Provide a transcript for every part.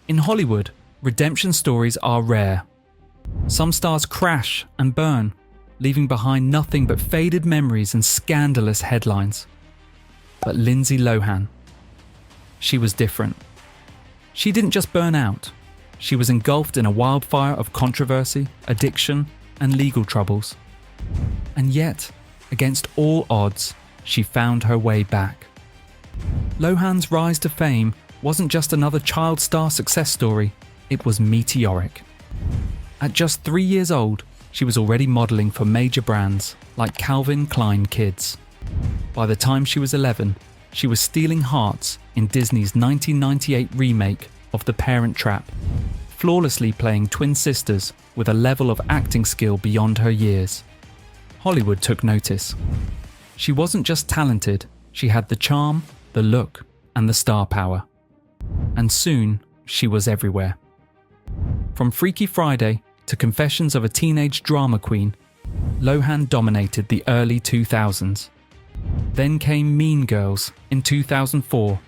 In Hollywood, redemption stories are rare. Some stars crash and burn, leaving behind nothing but faded memories and scandalous headlines. But Lindsay Lohan, she was different. She didn't just burn out. She was engulfed in a wildfire of controversy, addiction, and legal troubles. And yet, against all odds, she found her way back. Lohan's rise to fame wasn't just another child star success story, it was meteoric. At just 3 years old, she was already modelling for major brands like Calvin Klein Kids. By the time she was 11, she was stealing hearts in Disney's 1998 remake of The Parent Trap, flawlessly playing twin sisters with a level of acting skill beyond her years. Hollywood took notice. She wasn't just talented, she had the charm, the look, and the star power. And soon, she was everywhere. From Freaky Friday to Confessions of a Teenage Drama Queen, Lohan dominated the early 2000s. Then came Mean Girls in 2004,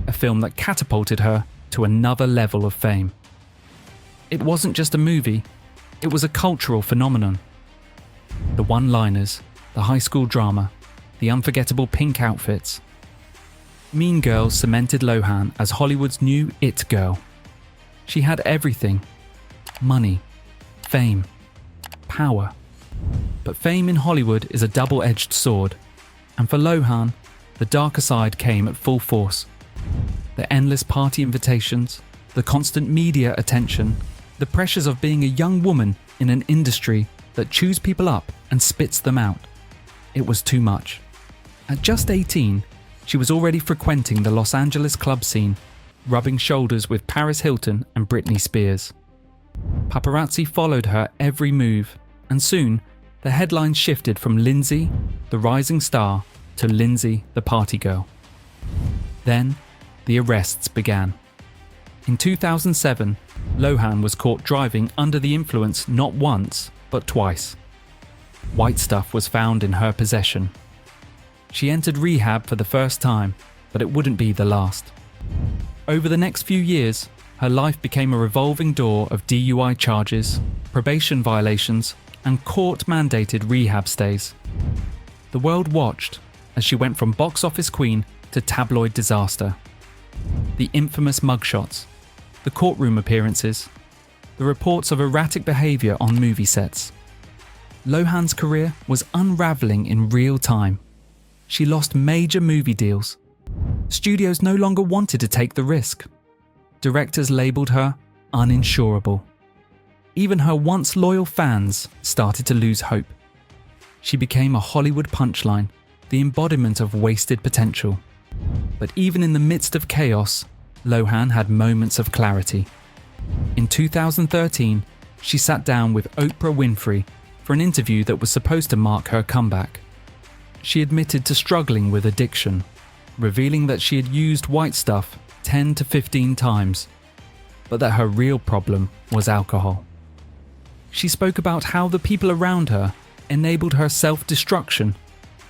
a film that catapulted her to another level of fame. It wasn't just a movie, it was a cultural phenomenon. The one-liners, the high school drama, the unforgettable pink outfits. Mean Girls cemented Lohan as Hollywood's new it girl. She had everything: money, fame, power. But fame in Hollywood is a double-edged sword, and for Lohan, the darker side came at full force. The endless party invitations, the constant media attention, the pressures of being a young woman in an industry that chews people up and spits them out. It was too much. At just 18, she was already frequenting the Los Angeles club scene, rubbing shoulders with Paris Hilton and Britney Spears. Paparazzi followed her every move, and soon the headlines shifted from Lindsay, the rising star, to Lindsay, the party girl. Then, the arrests began. In 2007, Lohan was caught driving under the influence not once, but twice. White stuff was found in her possession. She entered rehab for the first time, but it wouldn't be the last. Over the next few years, her life became a revolving door of DUI charges, probation violations, and court-mandated rehab stays. The world watched as she went from box office queen to tabloid disaster. The infamous mugshots, the courtroom appearances, the reports of erratic behaviour on movie sets. Lohan's career was unravelling in real time. She lost major movie deals. Studios no longer wanted to take the risk. Directors labelled her uninsurable. Even her once loyal fans started to lose hope. She became a Hollywood punchline, the embodiment of wasted potential. But even in the midst of chaos, Lohan had moments of clarity. In 2013, she sat down with Oprah Winfrey for an interview that was supposed to mark her comeback. She admitted to struggling with addiction, revealing that she had used white stuff 10 to 15 times, but that her real problem was alcohol. She spoke about how the people around her enabled her self-destruction,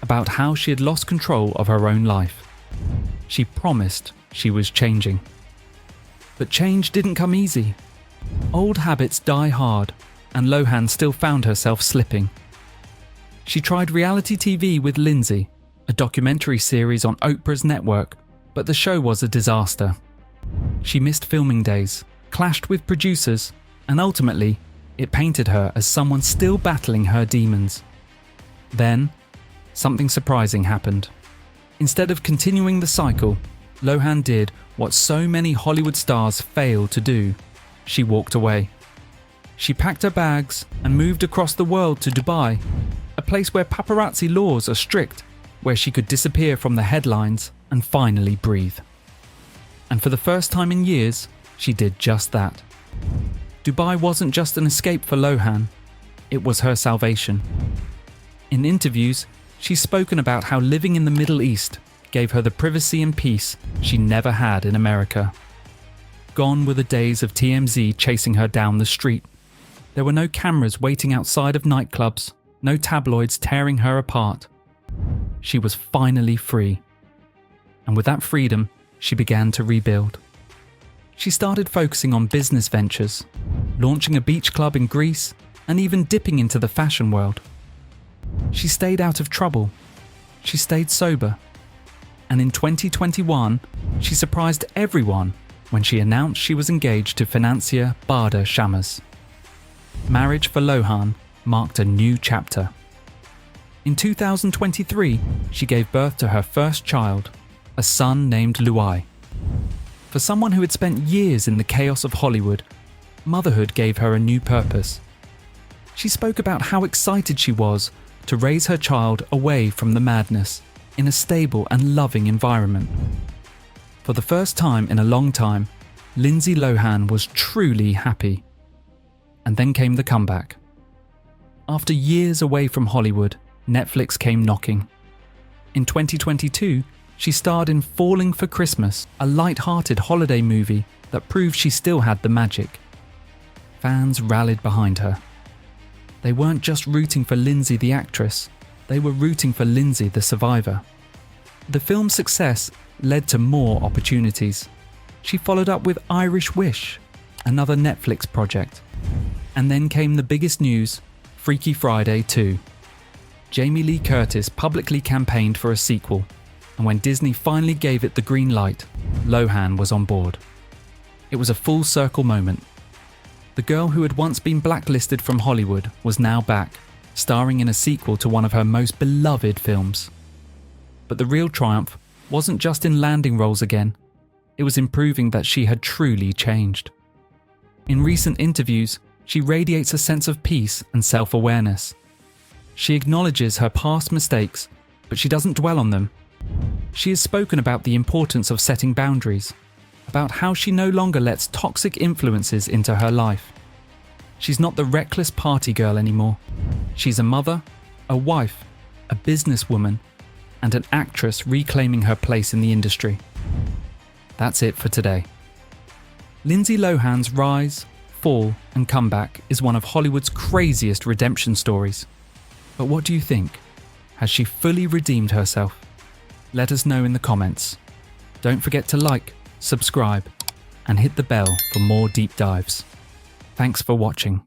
about how she had lost control of her own life. She promised she was changing. But change didn't come easy. Old habits die hard, and Lohan still found herself slipping. She tried reality TV with Lindsay, a documentary series on Oprah's network, but the show was a disaster. She missed filming days, clashed with producers, and ultimately, it painted her as someone still battling her demons. Then, something surprising happened. Instead of continuing the cycle, Lohan did what so many Hollywood stars fail to do. She walked away. She packed her bags and moved across the world to Dubai, a place where paparazzi laws are strict, where she could disappear from the headlines and finally breathe. And for the first time in years, she did just that. Dubai wasn't just an escape for Lohan, it was her salvation. In interviews, she's spoken about how living in the Middle East gave her the privacy and peace she never had in America. Gone were the days of TMZ chasing her down the street. There were no cameras waiting outside of nightclubs, no tabloids tearing her apart. She was finally free. And with that freedom, she began to rebuild. She started focusing on business ventures, launching a beach club in Greece, and even dipping into the fashion world. She stayed out of trouble. She stayed sober. And in 2021, she surprised everyone when she announced she was engaged to financier Bader Shammas. Marriage for Lohan marked a new chapter. In 2023, she gave birth to her first child, a son named Luai. For someone who had spent years in the chaos of Hollywood, motherhood gave her a new purpose. She spoke about how excited she was to raise her child away from the madness in a stable and loving environment. For the first time in a long time, Lindsay Lohan was truly happy. And then came the comeback. After years away from Hollywood, Netflix came knocking. In 2022, she starred in Falling for Christmas, a light-hearted holiday movie that proved she still had the magic. Fans rallied behind her. They weren't just rooting for Lindsay the actress, they were rooting for Lindsay the survivor. The film's success led to more opportunities. She followed up with Irish Wish, another Netflix project. And then came the biggest news, Freaky Friday 2. Jamie Lee Curtis publicly campaigned for a sequel, and when Disney finally gave it the green light, Lohan was on board. It was a full circle moment. The girl who had once been blacklisted from Hollywood was now back, starring in a sequel to one of her most beloved films. But the real triumph wasn't just in landing roles again, it was in proving that she had truly changed. In recent interviews, she radiates a sense of peace and self-awareness. She acknowledges her past mistakes, but she doesn't dwell on them. She has spoken about the importance of setting boundaries, about how she no longer lets toxic influences into her life. She's not the reckless party girl anymore. She's a mother, a wife, a businesswoman, and an actress reclaiming her place in the industry. That's it for today. Lindsay Lohan's rise, fall, and comeback is one of Hollywood's craziest redemption stories. But what do you think? Has she fully redeemed herself? Let us know in the comments. Don't forget to like, subscribe, and hit the bell for more deep dives. Thanks for watching.